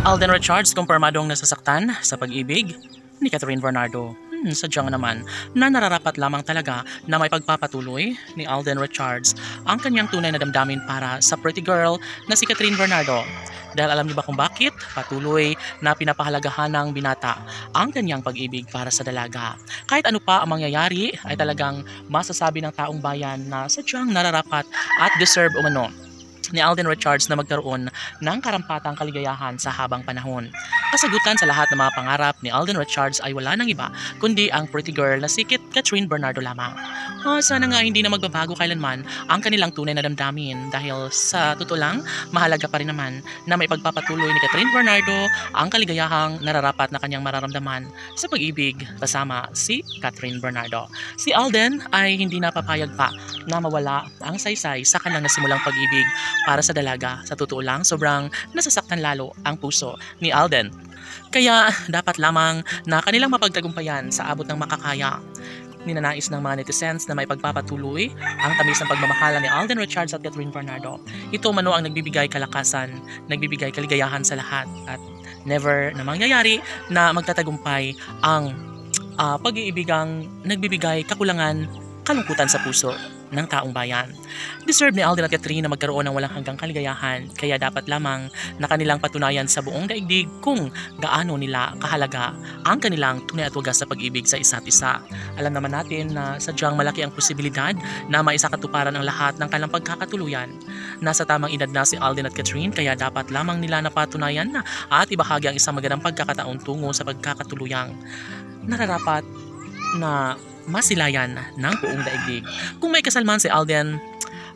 Alden Richards kumpirmadong nasasaktan sa pag-ibig ni Catherine Bernardo. Sadyang naman na nararapat lamang talaga na may pagpapatuloy ni Alden Richards ang kanyang tunay na damdamin para sa pretty girl na si Catherine Bernardo. Dahil alam niyo ba kung bakit patuloy na pinapahalagahan ng binata ang kanyang pag-ibig para sa dalaga. Kahit ano pa ang mangyayari ay talagang masasabi ng taong bayan na sadyang nararapat at deserve umano ni Alden Richards na magkaroon ng karampatang kaligayahan sa habang panahon. Kasagutan sa lahat ng mga pangarap ni Alden Richards ay wala nang iba kundi ang pretty girl na si Catherine Bernardo lamang. Sana nga hindi na magbabago kailanman ang kanilang tunay na damdamin dahil sa totoo lang, mahalaga pa rin naman na may pagpapatuloy ni Catherine Bernardo ang kaligayahang nararapat na kanyang mararamdaman sa pag-ibig kasama si Catherine Bernardo. Si Alden ay hindi napapayag pa na mawala ang saysay sa kanyang nasimulang pag-ibig para sa dalaga. Sa totoo lang, sobrang nasasaktan lalo ang puso ni Alden. Kaya dapat lamang na kanilang mapagtagumpayan sa abot ng makakaya. Ninanais ng mga netizens na may pagpapatuloy ang tamis ng pagmamahala ni Alden Richards at Catherine Bernardo. Ito mano ang nagbibigay kalakasan, nagbibigay kaligayahan sa lahat at never na mangyayari na magtatagumpay ang pag-iibigang nagbibigay kakulangan, kalungkutan sa puso ng taong bayan. Deserve ni Alden at Catherine na magkaroon ng walang hanggang kaligayahan, kaya dapat lamang na kanilang patunayan sa buong daigdig kung gaano nila kahalaga ang kanilang tunay at wagas sa pag-ibig sa isa't isa. Alam naman natin na sadyang malaki ang posibilidad na maisakatuparan ang lahat ng kanilang pagkakatuluyan. Nasa tamang edad na si Alden at Catherine, kaya dapat lamang nila napatunayan na at ibahagi ang isang magandang pagkakataon tungo sa pagkakatuluyang nararapat na masilayan ng buong daigdig. Kung may kasalman si Alden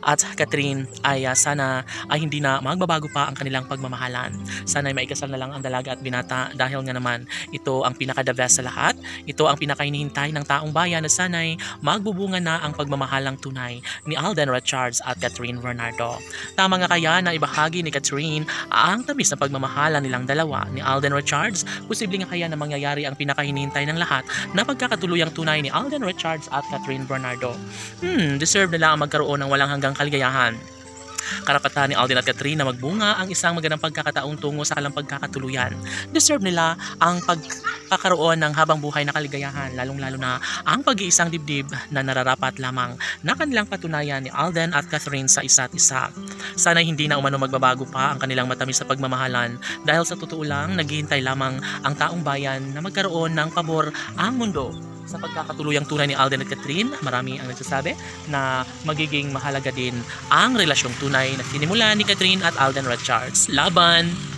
at Catherine ay sana ay hindi na magbabago pa ang kanilang pagmamahalan. Sana ay maikasal na lang ang dalaga at binata dahil nga naman ito ang pinaka-the best sa lahat. Ito ang pinaka-hinihintay ng taong bayan na sana'y magbubunga na ang pagmamahalang tunay ni Alden Richards at Catherine Bernardo. Tama nga kaya na ibahagi ni Catherine ang tamis na pagmamahalan nilang dalawa ni Alden Richards. Posible nga kaya na mangyayari ang pinaka-hinihintay ng lahat na pagkakatuluyang tunay ni Alden Richards at Catherine Bernardo. Deserve nila ang magkaroon ng walang hanggang kaligayahan. Karapatan ni Alden at Catherine na magbunga ang isang magandang pagkakataong tungo sa kanilang pagkakatuluyan. Deserve nila ang pagkakaroon ng habang buhay na kaligayahan, lalong-lalo na ang pag-iisang dibdib na nararapat lamang na kanilang patunayan ni Alden at Catherine sa isa't isa. Sana hindi na umano magbabago pa ang kanilang matamis sa pagmamahalan dahil sa totoo lang naghihintay lamang ang taong bayan na magkaroon ng pabor ang mundo. Sa pagkakatuluyang tunay ni Alden at Catherine, marami ang nagsasabi na magiging mahalaga din ang relasyong tunay na sinimulan ni Catherine at Alden Richards. Laban!